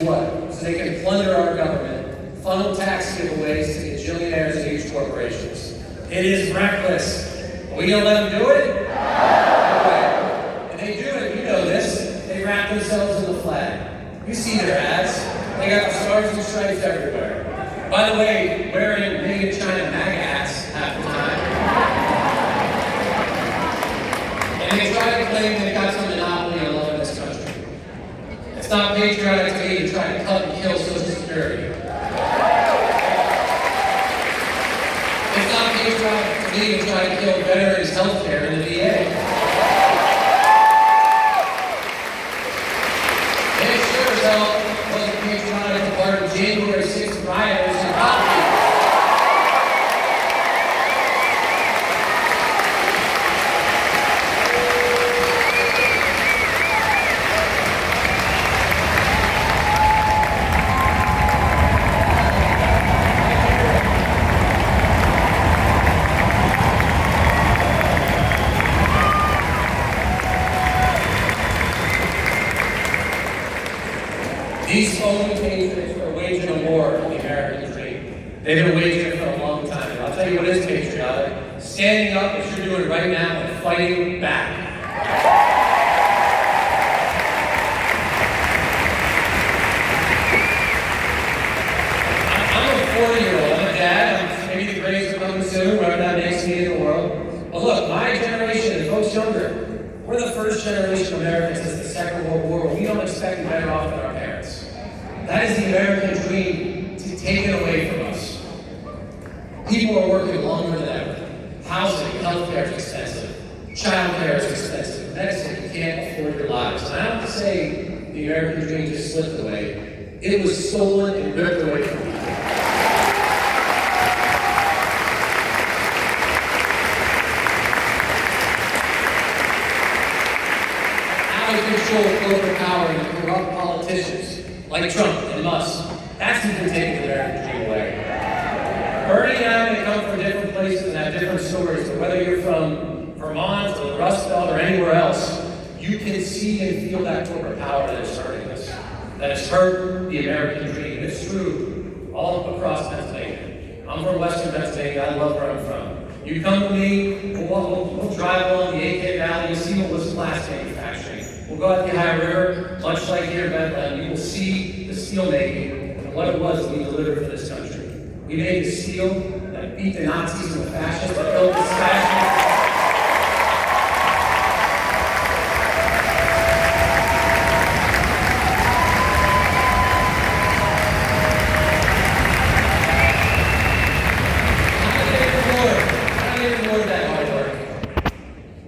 what? So they can plunder our government, funnel tax giveaways to gajillionaires and huge corporations. It is reckless. Are we gonna let them do it? No way. And they do it, you know this. They wrap themselves in the flag. You see their ads. They got the stars and stripes everywhere. By the way, wearing made in China MAGA hats half the time. And they try to claim they've got some monopoly on love in this country. It's not patriotic to me to try to cut and kill Social Security. It's not patriotic to me to try to kill veterans' health care in the VA. And it sure as hell wasn't patriotic to part of January 6th rioters and cops. These phony patriots are waging a war on the American dream. They've been waging it for a long time. And I'll tell you what is patriotic. Standing up, as you're doing right now, and fighting back. I'm a 40-year-old. I'm a dad. I'm maybe the greatest are coming soon, whatever that makes me in the world. But look, my generation and folks younger, we're the first generation of Americans since the Second World War. We don't expect to be better off than our parents. That is the American dream to take it away from us. People are working longer than ever. Housing, healthcare is expensive. Childcare is expensive. Medicine, you can't afford your lives. And I don't have to say the American dream just slipped away. It was stolen and ripped away from people. Control corporate power and corrupt politicians like Trump and Musk. That's who can take the American dream away. Bernie and I may come from different places and have different stories, but whether you're from Vermont or the Rust Belt or anywhere else, you can see and feel that corporate power that is hurting us, that has hurt the American dream. It's true all across Pennsylvania. I'm from Western Pennsylvania. I love where I'm from. You come to me, we'll drive along the AK Valley, you see what was glass manufacturing. We'll go out the Ohio River, much like here in Bethlehem. You will see the steel making and what it was that we delivered for this country. We made the steel that beat the Nazis and the fascists, that built this fascist.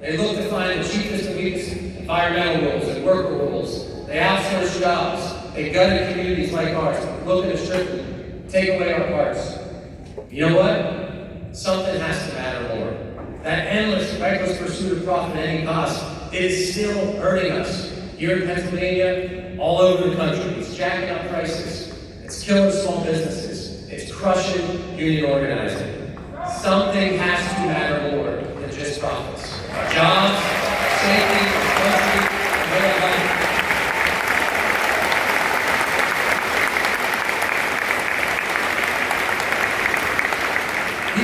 They look to find the cheapest and weakest environmental rules and worker rules. They outsource jobs. They gutted communities like ours. Look at us strictly. Take away our parts. You know what? Something has to matter more. That endless, reckless pursuit of profit at any cost, it is still hurting us. Here in Pennsylvania, all over the country. It's jacking up prices. It's killing small businesses. It's crushing union organizing. Something has to matter more than just profits. Jobs, safety, country, and way of life.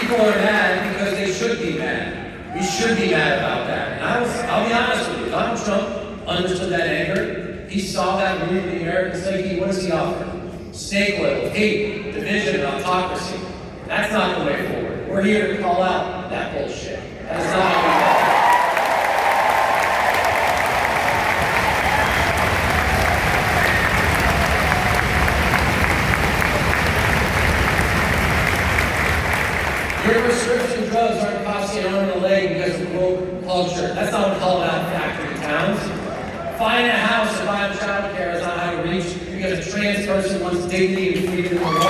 People are mad because they should be mad. We should be mad about that. And I'll be honest with you, Donald Trump understood that anger. He saw that move in the American psyche. What does he offer? Snake oil, hate, division, and autocracy. That's not the way forward. We're here to call out that bullshit. That's not how we do it. Your prescription drugs aren't costing an arm and a leg because of woke culture. That's not what called out factory towns. Buying a house and buying child care is not how to reach because a trans person wants dignity and freedom in the world. We're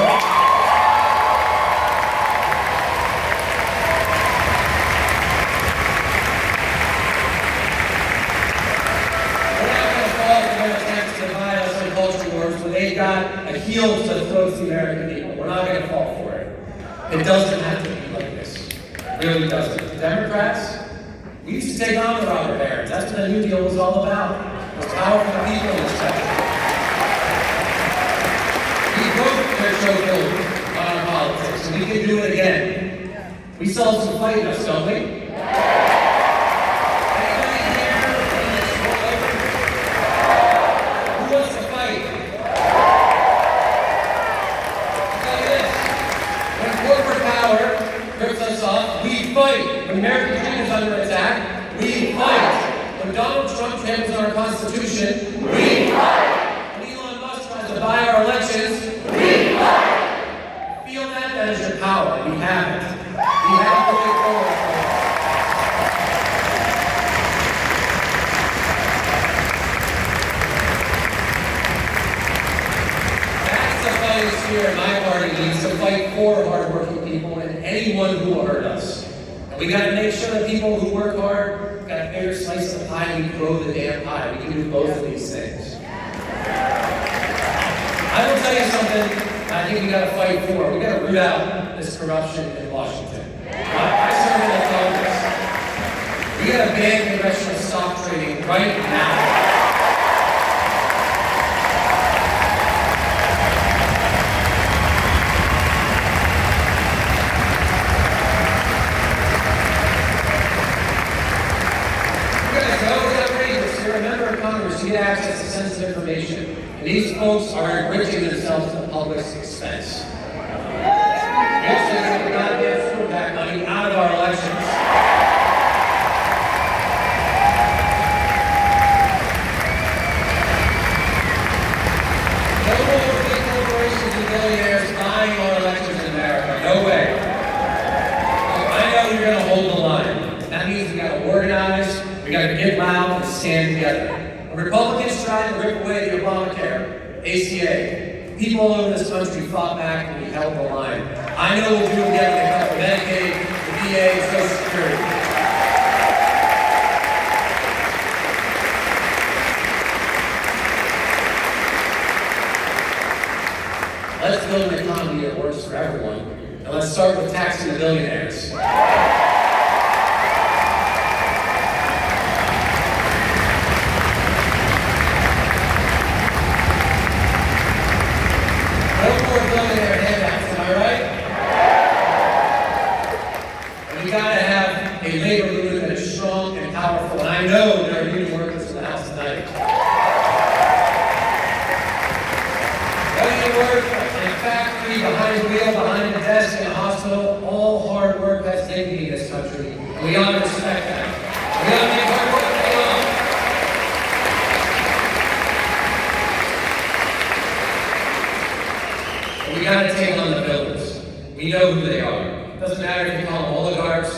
not going to fall for their attempts to divide us on culture wars when they've got a heel to the throats of the American people. We're not going to fall for it. It doesn't have to be like this. It really doesn't. The Democrats, we used to take on the robber barons. That's what the New Deal was all about. It was power for the people in this country. chokehold on our politics, and we can do it again. We still have some fight in us, don't we? Anybody here in this world who wants to fight? I'll tell you this. When corporate power rips us off, we fight. When American dream is under attack, we fight. When Donald Trump tramples on our Constitution, we fight. When Elon Musk tries to buy our elections, we fight. Feel that? That is your power. We have it. We have to move forward. That's the fighting spirit my party needs to fight for hardworking people and anyone who will hurt us. And we got to make sure that people who work hard got a bigger slice of the pie, and we grow the damn pie. We can do both of these things. I will tell you something I think we got to fight for. We got to root out this corruption in Washington. I serve in the Congress. We got to ban congressional stock trading right now. Congress to get access to sensitive information, and these folks are enriching themselves at the public's expense. We also get the goddamn food back money out of our elections. No more big corporations and billionaires buying our elections in America. No way. I know you're going to hold the line. That means we got to organize, we got to get loud and stand together. Republicans tried to rip away the Obamacare, ACA. People all over this country fought back and we held the line. I know we'll do it again when it comes to Medicaid, the VA, and Social Security. Let's build an economy that works for everyone. And let's start with taxing the billionaires. Billionaire handouts, am I right? And we gotta have a labor movement that is strong and powerful, and I know there are union workers in the House tonight. Whether you work in a factory, behind a wheel, behind a desk, in a hospital, all hard work has dignity in this country, and we ought to respect that. We ought to make hard work pay off. We gotta take on the builders. We know who they are. It doesn't matter if you call them oligarchs,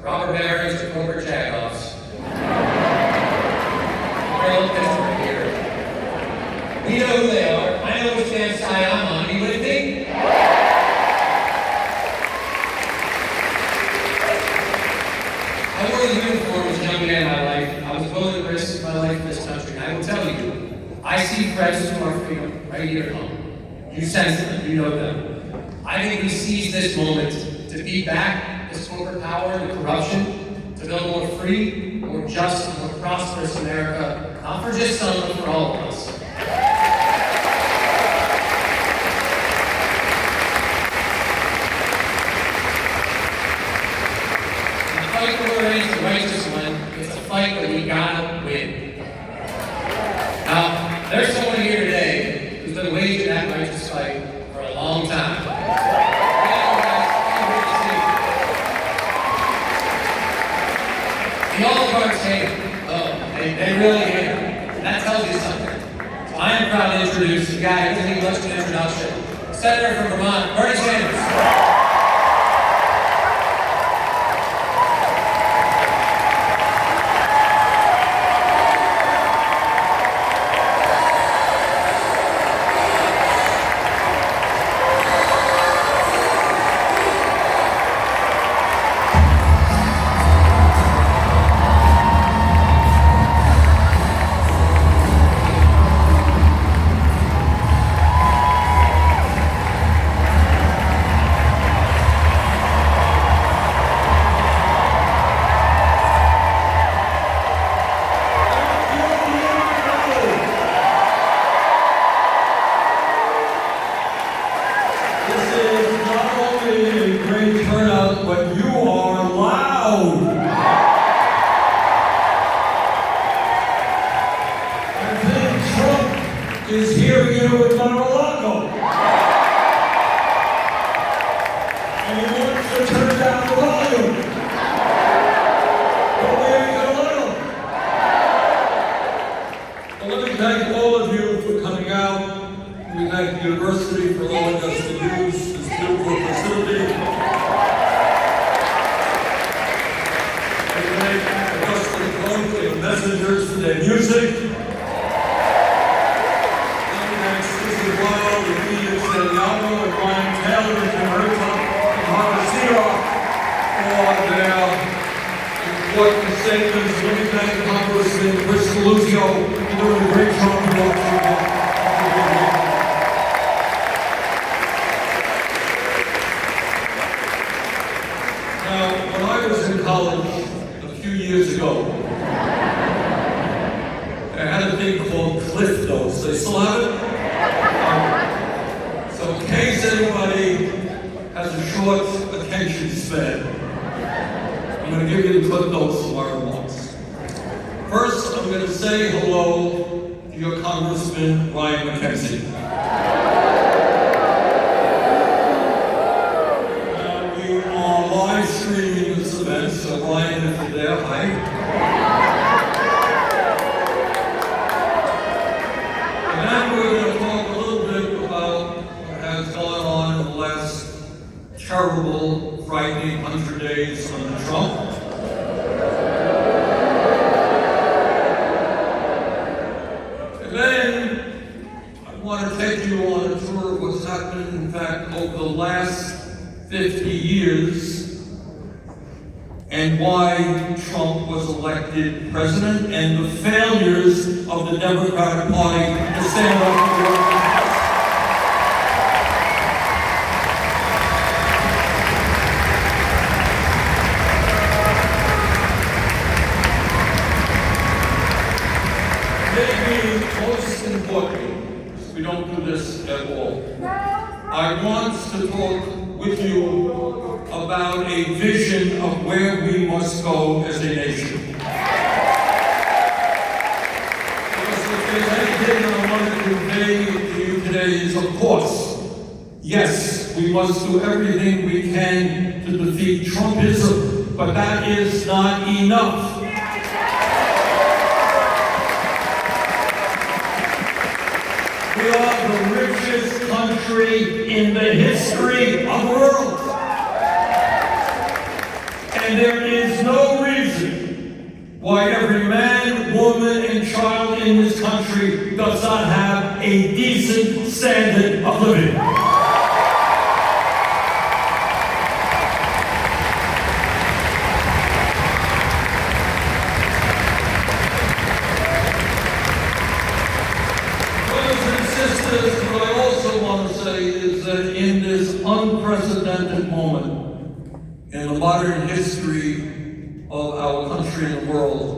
robber barons, or corporate jagoffs. We're all pissed right here. We know who they are. I know which damn side I'm on. Are you with me? I wore the uniform as a young man in my life. I was willing to risk my life in this country. And I will tell you, I see threats to our freedom right here at home. You sense them, you know them. I think we seize this moment to beat back this corporate power and corruption, to build a more free, more just, more prosperous America, not for just some, but for all of us. The fight that we're in is a righteous one. It's a fight that we gotta win. Now, there's someone here today who's been waging that righteous fight for a long time. The oligarchs hate him. Oh, they really hate him. That tells you something. So I am proud to introduce the guy who doesn't need much of an introduction. Senator from Vermont, Bernie Sanders. but you are loud. I think Trump is hearing you at Mar-a-Lago. And he wants to turn down the volume. But where are you going to let him? Well, let me thank all of you for coming out. We thank the university for allowing us to use this beautiful facility. We thank Augusta Cloak and Messengers for their music. We thank Susan Wild, Emilia Celiano, and Ryan Taylor, and Jim Hertog, and Harvard for their important statements. Let me thank Congressman Chis Deluzio for doing a great job to walk through that. Now, when I was in college a few years ago, I had a thing called Cliff Notes. They still have it? So in case anybody has a short attention span, I'm going to give you the Cliff Notes of my remarks. First, I'm going to say hello to your Congressman, Ryan McKenzie. We are live streaming this event, so Ryan, if you're there, hi. And then we're going to talk a little bit about what has gone on in the last terrible, frightening 100 days under Trump. And then I want to take you on a tour of what's happened, in fact, over the last 50 years, and why Trump was elected president, and the failures of the Democratic Party to stand up for the working class. Maybe most importantly, because we don't do this at all, I want to talk with you about a vision of where we must go as a nation. Because if there's anything I want to convey to you today is, of course, yes, we must do everything we can to defeat Trumpism, but that is not enough. We are the richest country in the history of the world. And there is no reason why every man, woman, and child in this country does not have a decent standard of living. What I also want to say is that in this unprecedented moment in the modern history of our country and the world,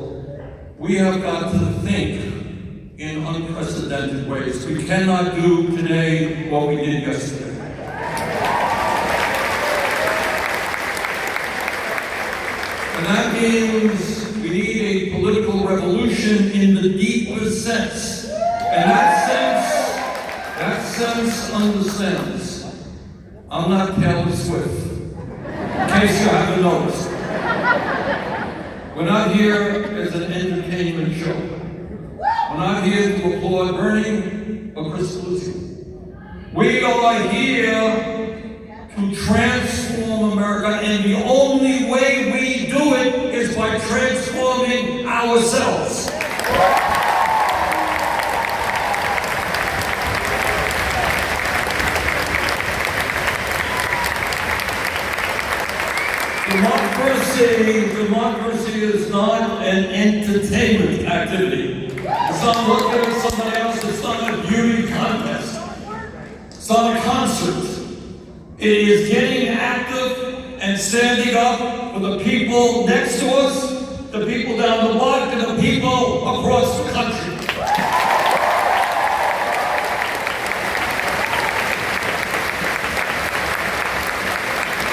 we have got to think in unprecedented ways. We cannot do today what we did yesterday. And that means we need a political revolution in the deepest sense. And that sense understands. I'm not Taylor Swift, in case you haven't noticed. We're not here as an entertainment show. We're not here to applaud Bernie or Chis Deluzio. We are here to transform America, and the only way we do it is by transforming ourselves. Democracy is not an entertainment activity. It's not looking at somebody else. It's not a beauty contest. It's not a concert. It is getting active and standing up for the people next to us, the people down the block, and the people across the country.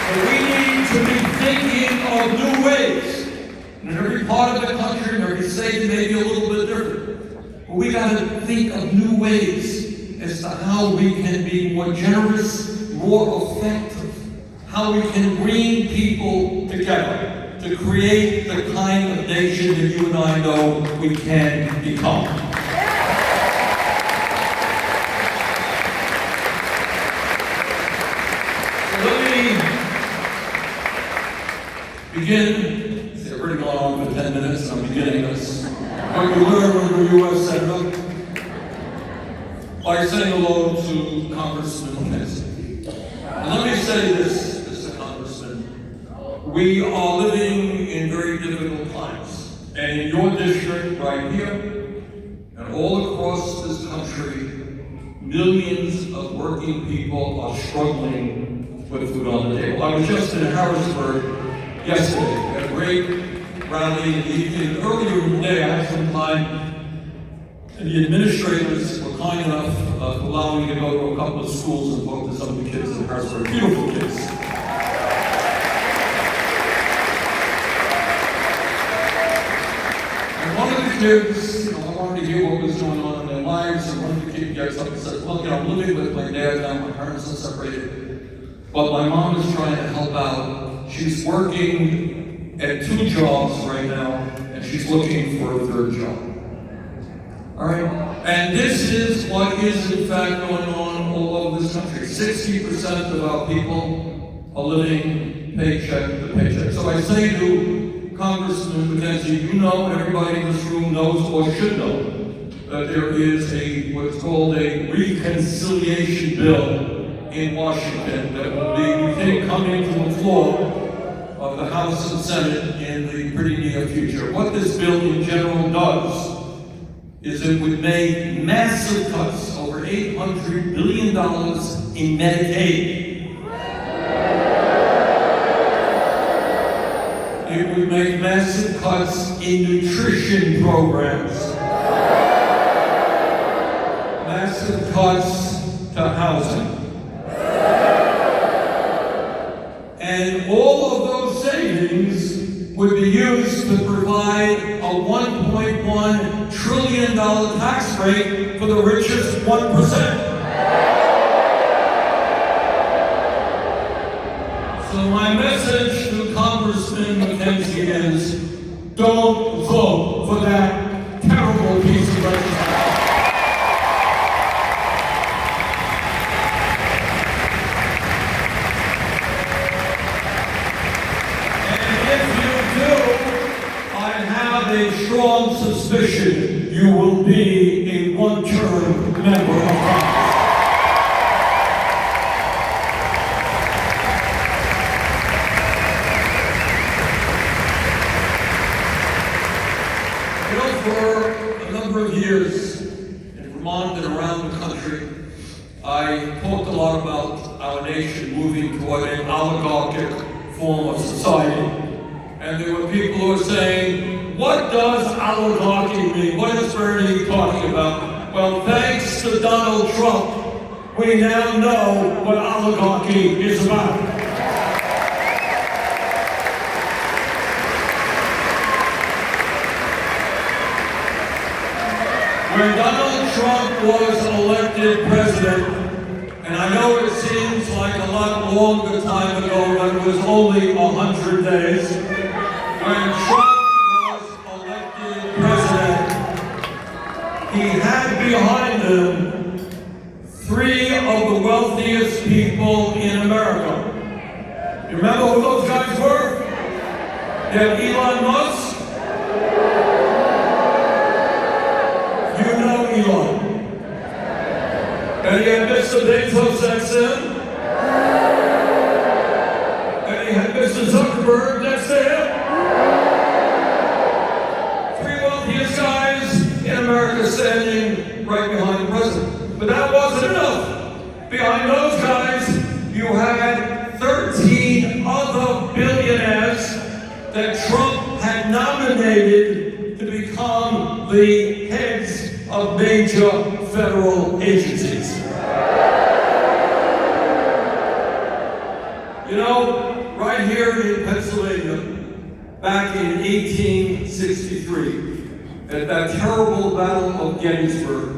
So we need to be thinking of new ways. And in every part of the country, in every state, it may be a little bit different. But we got to think of new ways as to how we can be more generous, more effective, how we can bring people together to create the kind of nation that you and I know we can become. So let me begin. See, I've already gone on for 10 minutes, and I'm beginning this. What we learned when we were U.S. Senator by saying hello to Congressman Kennedy. And let me say this, Mr. Congressman. We are living in very difficult times. And in your district right here, and all across this country, millions of working people are struggling with food on the table. I was just in Harrisburg yesterday. We had a great rally in the evening. Earlier in the day, I had some time, and the administrators were kind enough to allow me to go to a couple of schools and talk to some of the kids in Harrisburg. Beautiful kids. And one of the kids, I wanted to hear what was going on in their lives, and one of the kids gets up and says, look, I'm living with my dad now, my parents are separated, but my mom is trying to help out. She's working at 2 jobs right now, and she's looking for a 3rd job. All right? And this is what is in fact going on all over this country. 60% of our people are living paycheck to paycheck. So I say to Congressman McKenzie, you know, everybody in this room knows or should know that there is what's called a reconciliation bill in Washington that will be, we think, coming to the floor of the House and Senate in the pretty near future. What this bill in general does is it would make massive cuts, over $800 billion in Medicaid. It would make massive cuts in nutrition programs. Massive cuts to housing. And all of those savings would be used to provide a $1.1 trillion tax rate for the richest 1%. So my message to Congressman McKenzie is, don't vote for that terrible piece of legislation. A strong suspicion you will be a one-term member of Congress. You know, for a number of years in Vermont and around the country, I talked a lot about our nation moving toward an oligarchic form of society. And there were people who were saying, what does oligarchy mean? What is Bernie talking about? Well, thanks to Donald Trump, we now know what oligarchy is about. When Donald Trump was elected president, and I know it seems like a lot longer time ago, but it was only 100 days, when Trump was elected president, he had behind him 3 of the wealthiest people in America. You remember who those guys were? You had Elon Musk. You know Elon. And you had Mr. Bezos next to him. And you had Mr. Zuckerberg next to him. 3 wealthiest guys in America standing right behind the president. But that wasn't enough. Behind those guys, you had 13 other billionaires that Trump had nominated to become the heads of major federal agencies. You know, right here in Pennsylvania, back in 1863, at that terrible Battle of Gettysburg,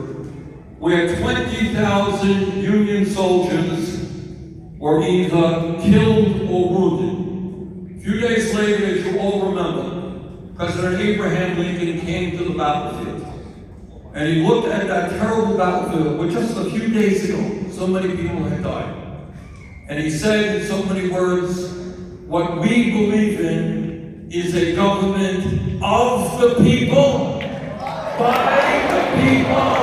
where 20,000 Union soldiers were either killed or wounded. A few days later, as you all remember, President Abraham Lincoln came to the battlefield. And he looked at that terrible battlefield where just a few days ago, so many people had died. And he said in so many words, what we believe in is a government of the people, by the people,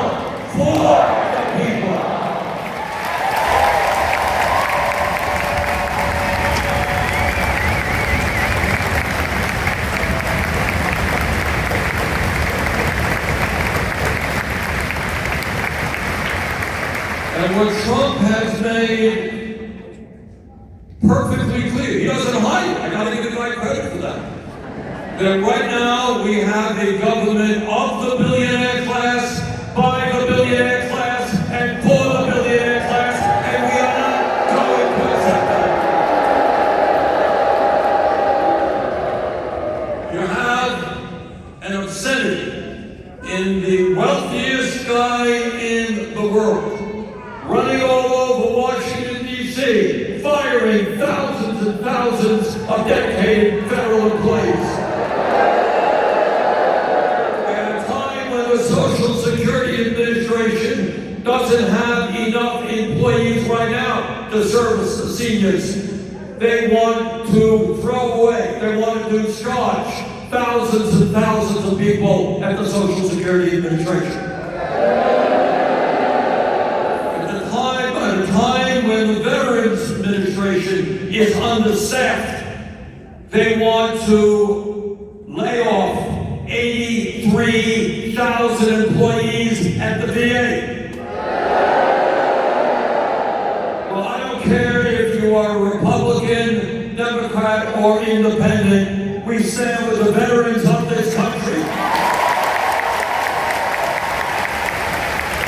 for the people. And what Trump has made perfectly clear, he doesn't hide it, I gotta give the guy credit for that. That right now we have a government of the billionaire class, by the billionaire class, and for the billionaire class, and we are not going to accept that. You have an obscenity in the wealthiest guy in the world, running all over Washington, D.C., firing thousands and thousands of dedicated federal employees. At a time when the Social Security Administration doesn't have enough employees right now to service the seniors, they want to throw away, they want to discharge thousands and thousands of people at the Social Security Administration. When the Veterans Administration is understaffed, they want to lay off 83,000 employees at the VA. Well, I don't care if you are a Republican, Democrat, or Independent, we stand with the veterans of this country.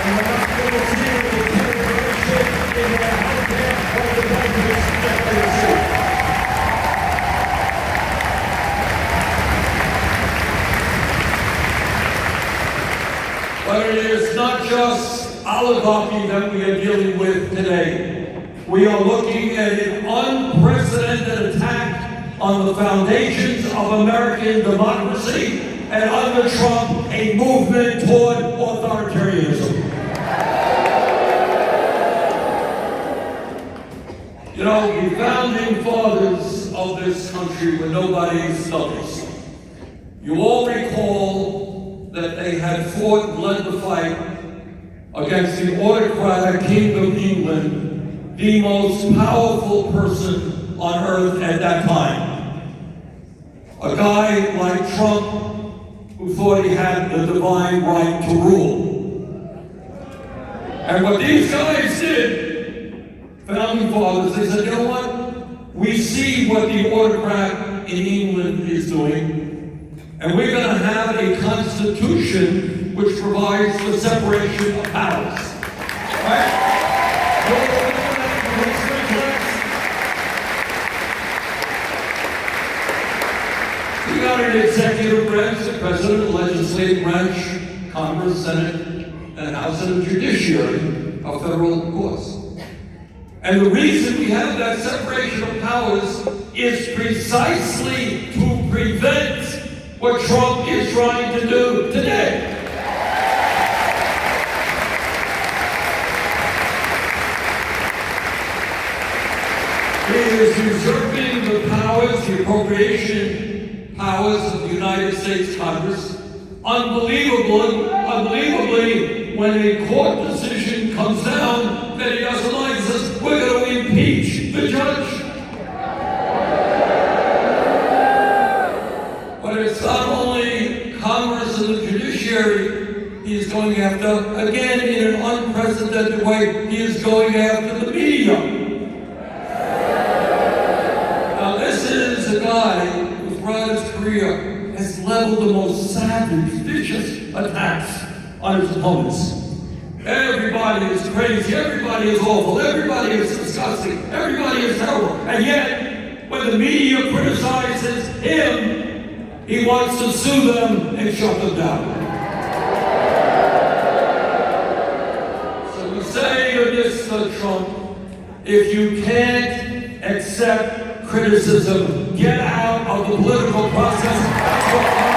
And we're not going to see the deterioration in their healthcare or the benefits that they receive. But it is not just oligarchy that we are dealing with today. We are looking at an unprecedented attack on the foundations of American democracy, and under Trump, a movement toward authoritarianism. You know, the founding fathers of this country were nobody's studies. You all recall that they had fought and led the fight against the autocratic King of England, the most powerful person on earth at that time. A guy like Trump who thought he had the divine right to rule. And what these guys did, founding fathers, they said, you know what? We see what the autocrat in England is doing, and we're going to have a constitution which provides for separation of powers. Right? We got an executive branch, the president, the legislative branch, Congress, Senate, and House, and a judiciary of federal courts. And the reason we have that separation of powers is precisely to prevent what Trump is trying to do today. He is usurping the powers, the appropriation powers of the United States Congress. Unbelievably, when a court decision comes down that he doesn't like, he says, we're going to impeach the judge. But it's not only Congress and the judiciary he is going after, again, in an unprecedented way, he is going after the media. Now, this is a guy who throughout his career has leveled the most savage, vicious attacks on his opponents. Everybody is crazy, everybody is awful, everybody is disgusting, everybody is terrible. And yet, when when the media criticizes him, he wants to sue them and shut them down. So we say to Mr. Trump, if you can't accept criticism, get out of the political process. That's what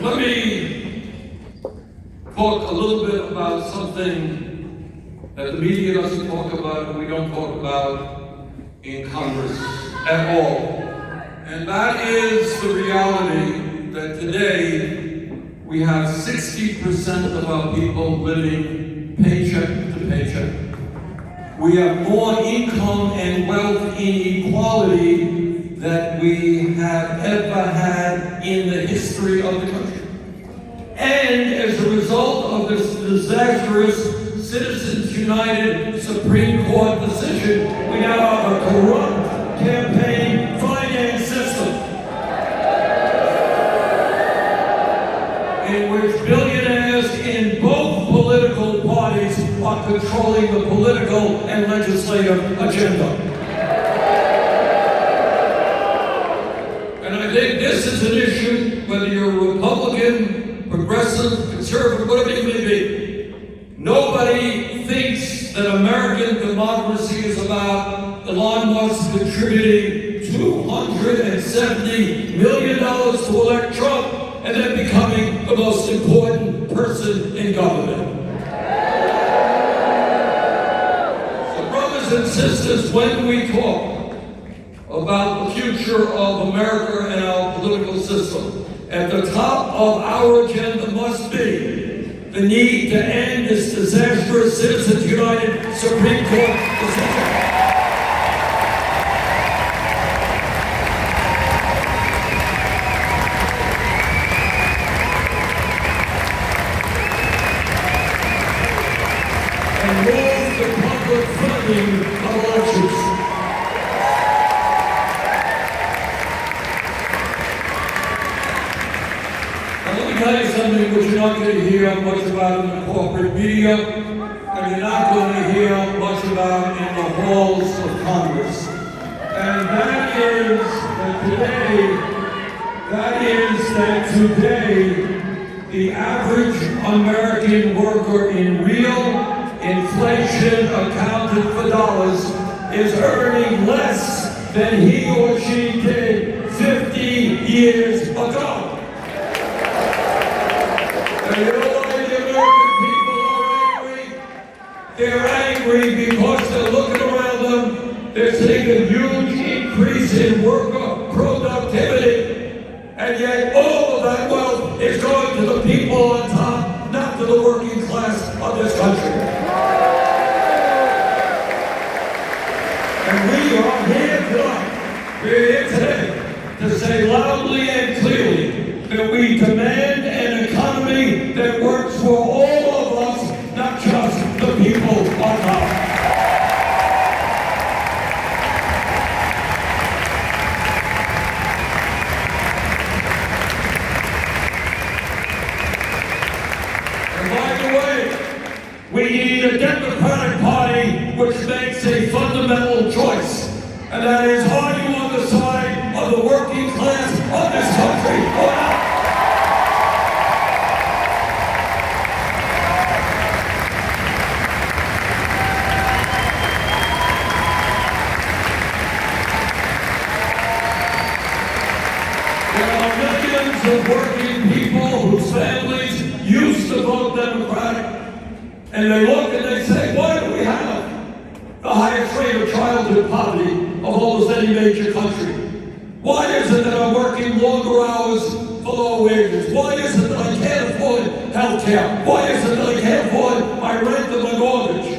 let me talk a little bit about something that the media doesn't talk about and we don't talk about in Congress at all. And that is the reality that today we have 60% of our people living paycheck to paycheck. We have more income and wealth inequality than we have ever had in the history of the country. And as a result of this disastrous Citizens United Supreme Court decision, we now have a corrupt campaign finance system in which billionaires in both political parties are controlling the political and legislative agenda. And I think this is an issue, whether you're a Republican, progressive, conservative, whatever you may be. Nobody thinks that American democracy is about Elon Musk contributing $270 million to elect Trump and then becoming the most important person in government. So brothers and sisters, when we talk about the future of America and our political system, at the top of our agenda must be the need to end this disastrous Citizens United Supreme Court decision. And move the public funding of elections. Tell you something which you're not going to hear much about in the corporate media, and you're not going to hear much about in the halls of Congress. And that is that today, the average American worker in real inflation accounted for dollars is earning less than he or she did 50 years ago. And you know why the American people are angry? They're angry because they're looking around them, they're seeing a huge increase in worker productivity, and yet all of that wealth is going to the people on top, not to the working class of this country. And we are here tonight, we're here today, to say loudly and clearly that we demand an economy that works for all of us, not just the people on top. And by the way, we need a Democratic Party which makes a fundamental choice, and that is, are you on the side of the working class of this country or not? Of working people whose families used to vote Democratic, and they look and they say, why do we have the highest rate of childhood poverty of almost any major country? Why is it that I'm working longer hours for low wages? Why is it that I can't afford health care? Why is it that I can't afford my rent and my mortgage?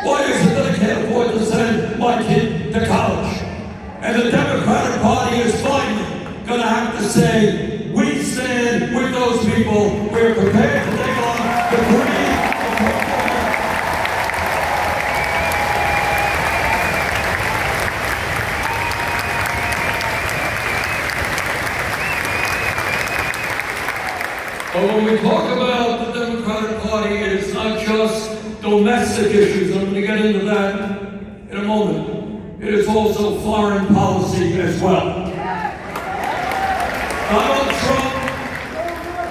Why is it that I can't afford to send my kid to college? And the Democratic Party is finally going to have to say, we stand with those people. We're prepared to take on the greed of corporate. But when we talk about the Democratic Party, it's not just domestic issues. I'm going to get into that in a moment. It is also foreign policy as well.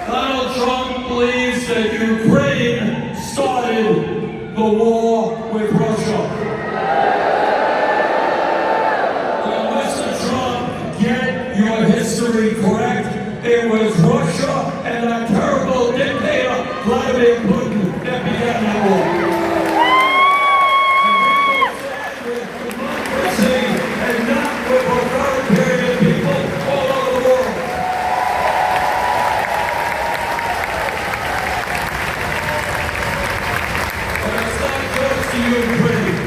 Donald Trump believes that Ukraine started the war with Russia. Well, Mr. Trump, get your history correct. It was Russia and that terrible dictator, Vladimir Putin, that began that war. And we will stand with democracy and not with authoritarian people all over the world. But it's not just the Ukraine.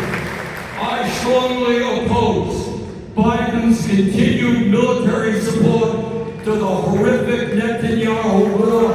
I strongly oppose Biden's continued military support to the horrific Netanyahu war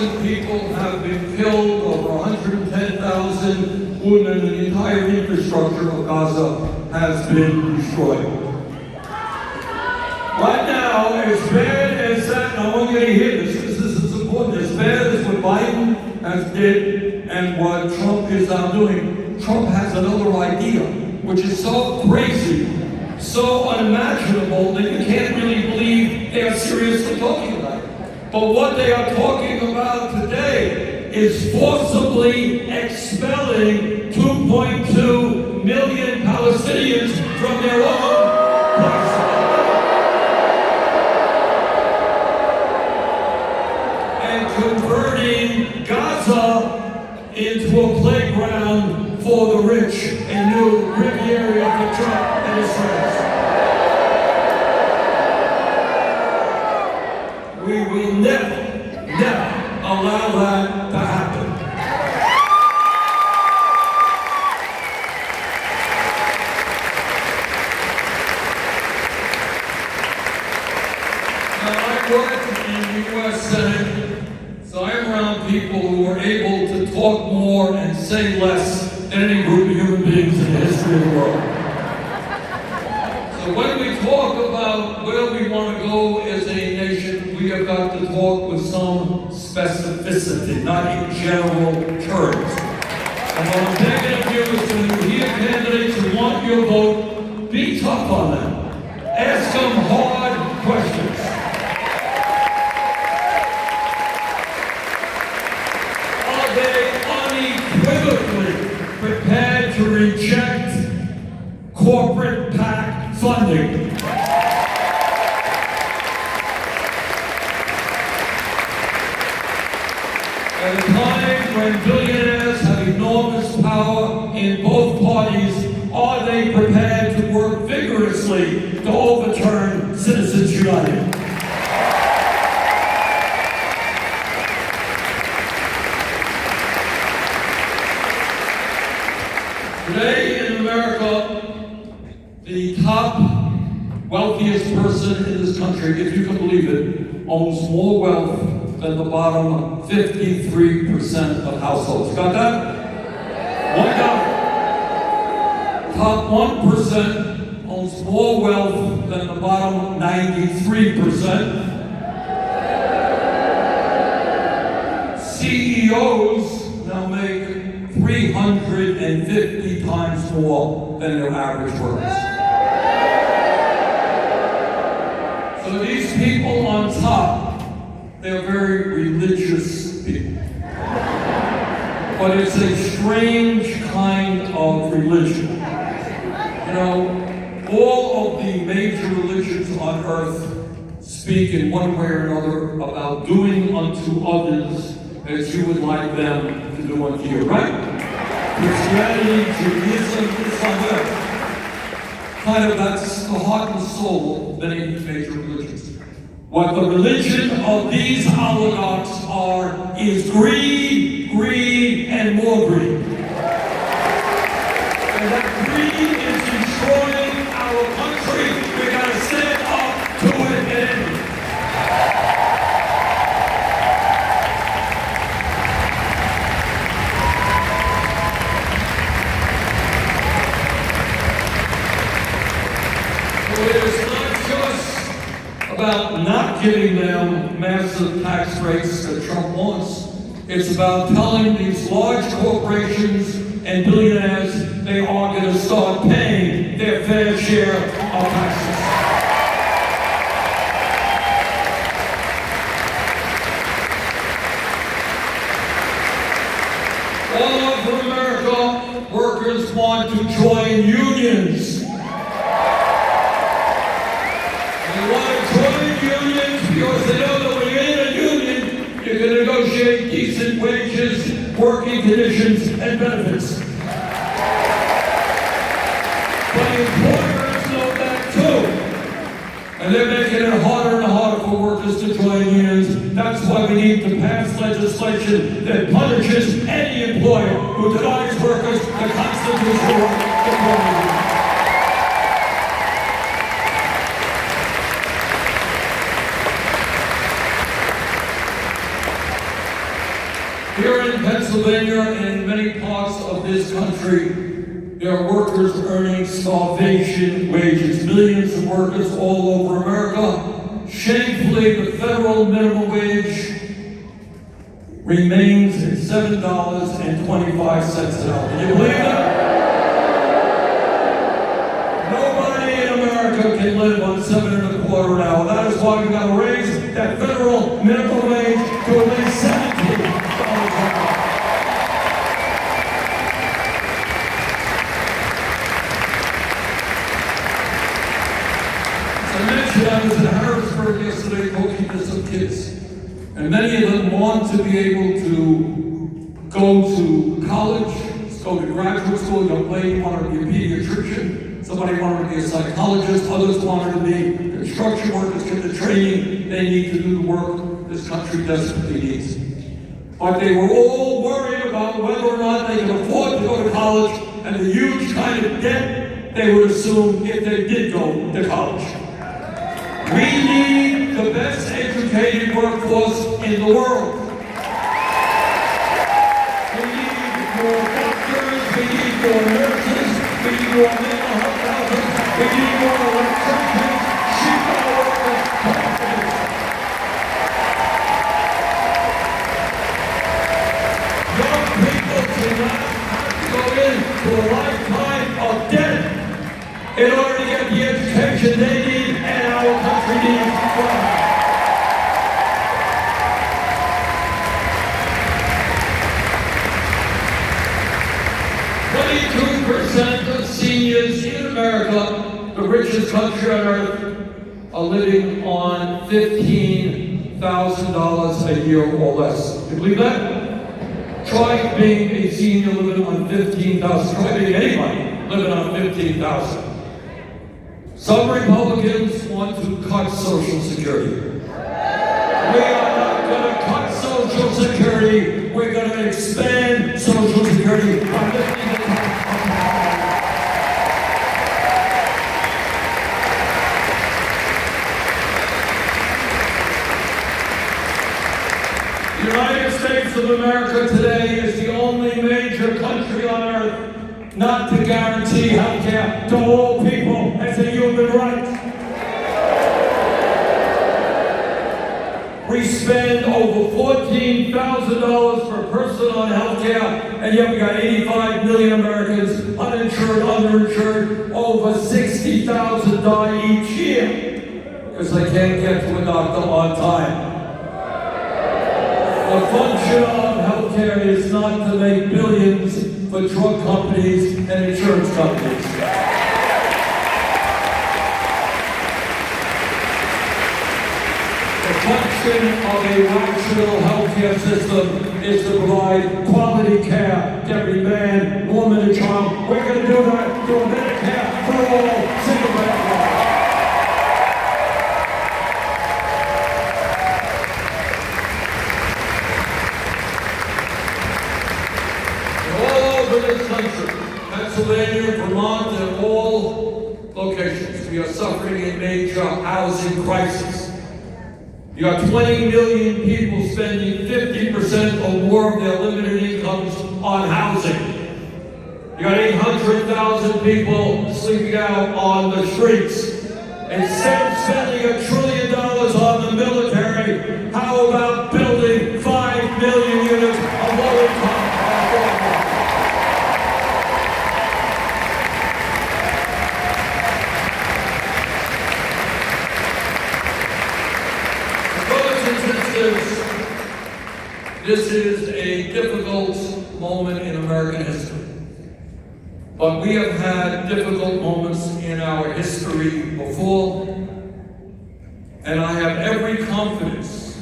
against people have been killed, over 110,000 wounded, and the entire infrastructure of Gaza has been destroyed. Right now, as bad as that, and I want you to hear this because this is important, as bad as what Biden has did and what Trump is now doing, Trump has another idea, which is so crazy, so unimaginable that you can't really believe they are seriously talking about it. But what they are talking about today is forcibly expelling 2.2 million Palestinians from their own place. And converting Gaza into a playground for the rich, a new Riviera for Trump and his friends. We will never allow that to happen. Now, I work in the U.S. Senate, so I'm around people who are able to talk more and say less than any group of human beings in the history of the world. So when we talk about where we want to go as a nation, we have got to talk with some specificity, not in general terms. And what I'm begging of you is when you hear candidates who want your vote, be tough on them. Ask them hard questions. Are they unequivocally prepared to reject corporate PAC funding? At a time when billionaires have enormous power in both parties, are they prepared to work vigorously to overturn Citizens United? Today in America, the top wealthiest person in this country, if you can believe it, owns more wealth than the bottom 53% of households. Got that? One guy. Top 1% owns more wealth than the bottom 93%. CEOs now make 350 times more than their average workers. So these people on top, they're very religious people. But it's a strange kind of religion. You know, all of the major religions on earth speak in one way or another about doing unto others as you would like them to do unto you, right? Christianity, Judaism, Islam, kind of that's the heart and soul of many major religions. What the religion of these oligarchs is greed, greed, and more greed. And that greed is destroying our country. We gotta stand up to it and end it. So it is not just about not giving them massive tax rates that Trump wants. It's about telling these large corporations and billionaires they are going to start paying their fair share of taxes. All over America, workers want to join unions. They want to join unions because they know that when you're in a union, you can negotiate decent wages, working conditions, and benefits. But the employers know that too. And they're making it harder and harder for workers to join unions. That's why we need to pass legislation that punishes any employer who denies workers the constitutional right to join unions. Here in Pennsylvania and in many parts of this country, there are workers earning starvation wages. Millions of workers all over America. Shamefully, the federal minimum wage remains at $7.25 an hour. Can you believe that? Nobody in America can live on $7.25 an hour. That is why we've got to raise that federal minimum wage to at least $17 an hour. I was in Harrisburg yesterday talking to some kids, and many of them want to be able to go to college, go to graduate school. Young lady wanted to be a pediatrician, somebody wanted to be a psychologist, others wanted to be construction workers, get the training they need to do the work this country desperately needs. But they were all worried about whether or not they could afford to go to college and the huge kind of debt they would assume if they did go to college. We need the best educated workforce in the world. We need more doctors, we need more nurses, we need more mental health doctors, we need more electricians, sheet metal workers, carpenters. Young people do not have to go into a lifetime of debt in order to get the education they need and our country needs. 22% of seniors in America, the richest country on earth, are living on $15,000 a year or less. You believe that? Try being a senior living on $15,000. Try being anybody living on $15,000. Some Republicans want to cut Social Security. We are not going to cut Social Security. We're going to expand Social Security by lifting the tax on the United States of America today is the only major country on earth not to guarantee health care to all people as a human right. We spend over $14,000 per person on health care, and yet we got 85 million Americans uninsured, underinsured. Over 60,000 die each year because they can't get to a doctor on time. The function of health care is not to make billions for drug companies and insurance companies. The function of a rational healthcare system is to provide quality care to every man, woman, and child. We're going to do that through Medicare. 1 locations. We are suffering a major housing crisis. You got 20 million people spending 50% or more of their limited incomes on housing. You got 800,000 people sleeping out on the streets. Instead of spending $1 trillion on the military, how about building 5 million units of low-income affordable? Brothers and sisters, this is a difficult moment in American history. But we have had difficult moments in our history before, and I have every confidence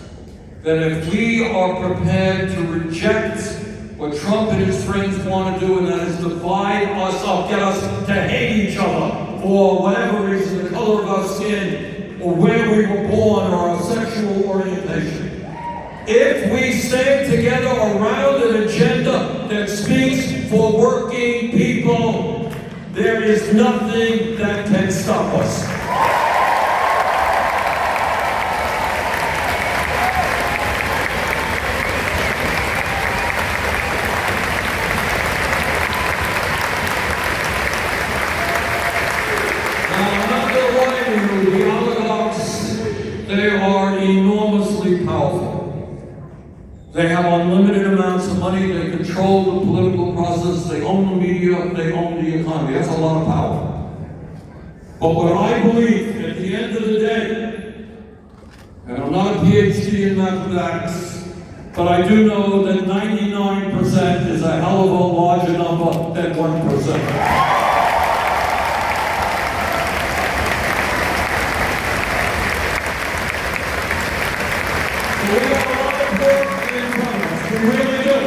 that if we are prepared to reject what Trump and his friends want to do, and that is divide us up, get us to hate each other for whatever reason, the color of our skin, or where we were born, or our sexual orientation. If we stand together around an agenda that speaks for working people, there is nothing that can stop us. Now, I'm not going to lie to you, the oligarchs, they are enormously powerful. They have unlimited amounts of money, they control the political process, they own the media, they own the economy. That's a lot of power. But what I believe, at the end of the day, and I'm not a PhD in mathematics, but I do know that 99% is a hell of a larger number than 1%. We really do.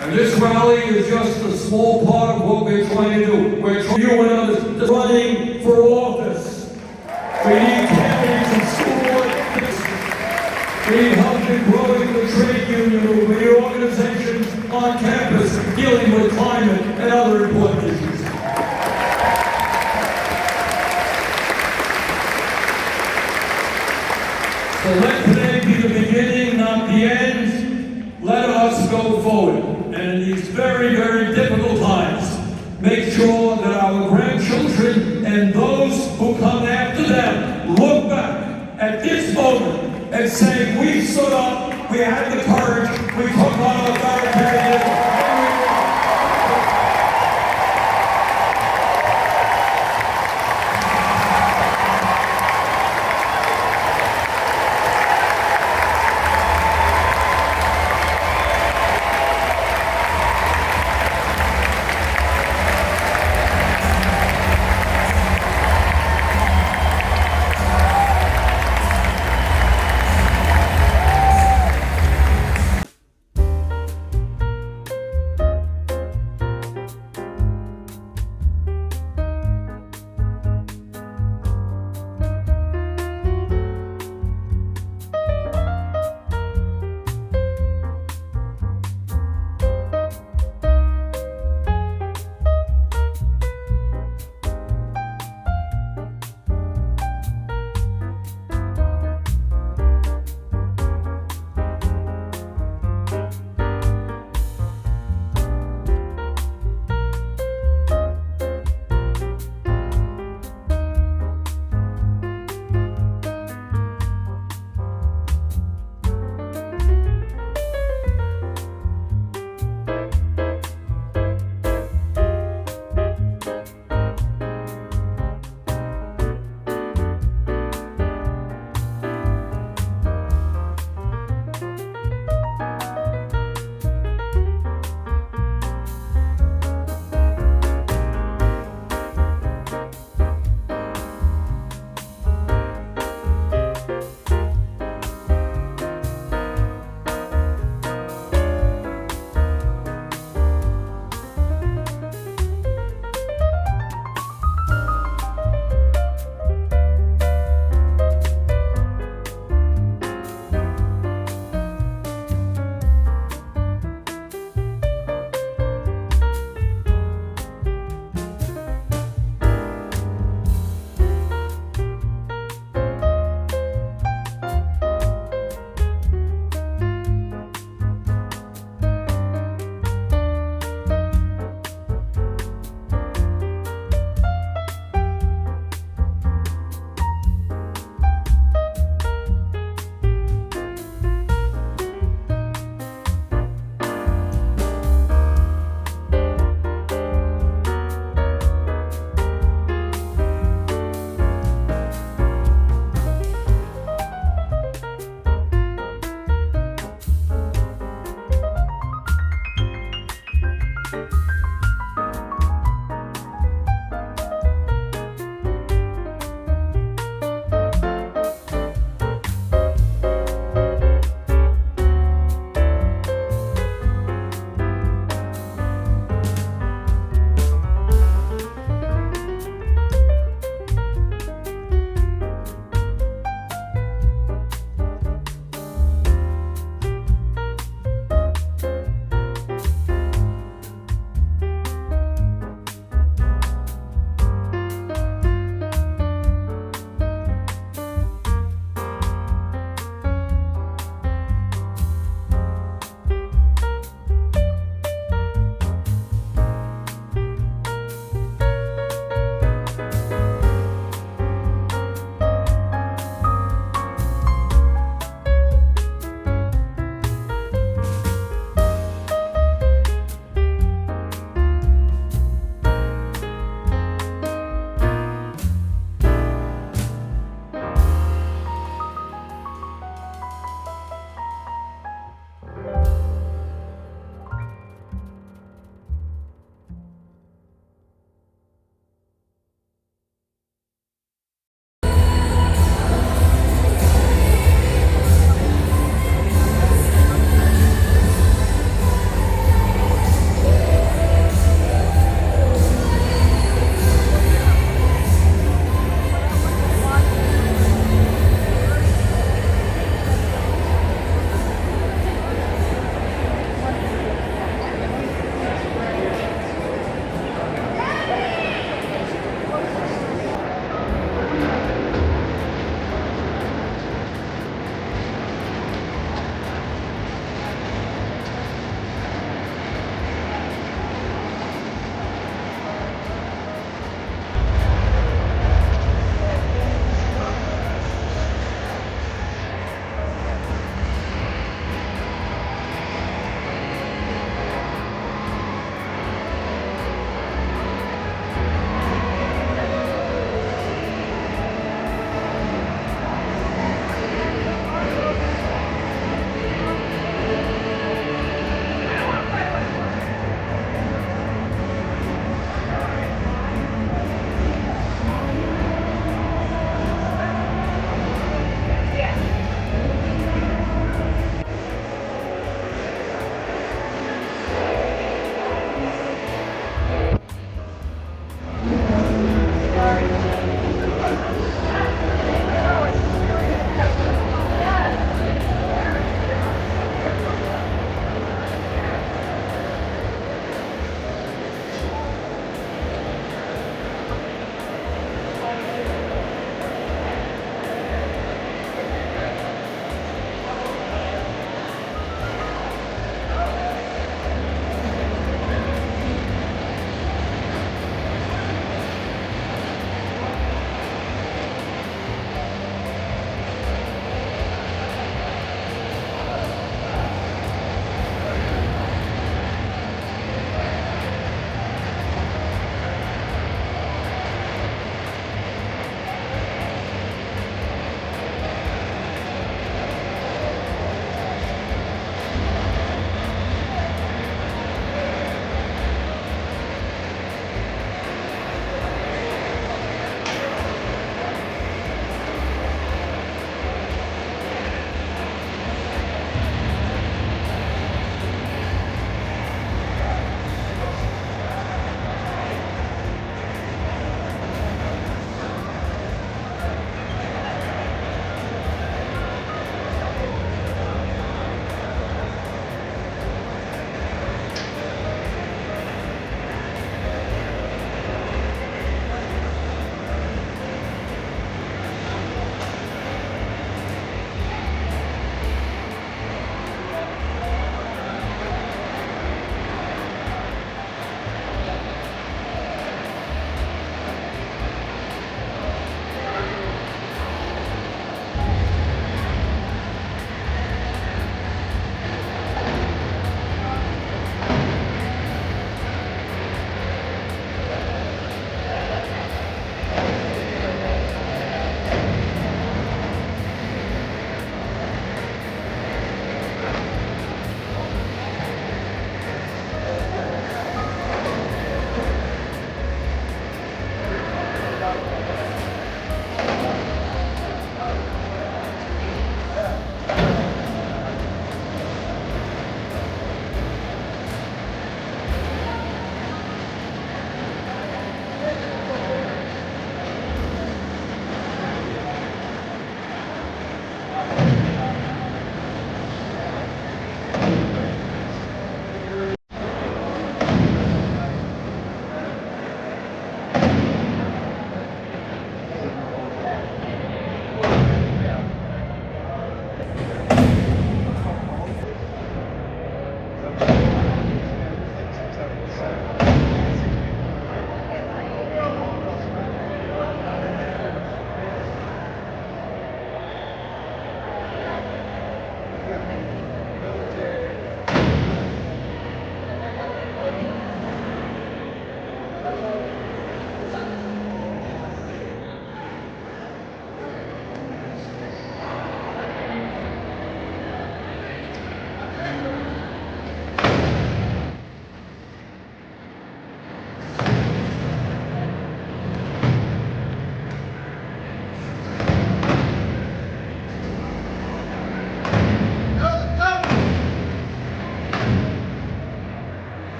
And this rally is just a small part of what we're trying to do. We're trying, you and others, running for office. We need candidates in school board. We need help in growing the trade union. We need organizations on campus dealing with climate and other important issues. So let today be the beginning, not the end. Let us go forward, and in these very, very difficult times, make sure that our grandchildren and those who come after them look back at this moment and say, we stood up, we had the courage, we took on authoritarianism.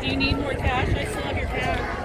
Do you need more cash? I still have your cash.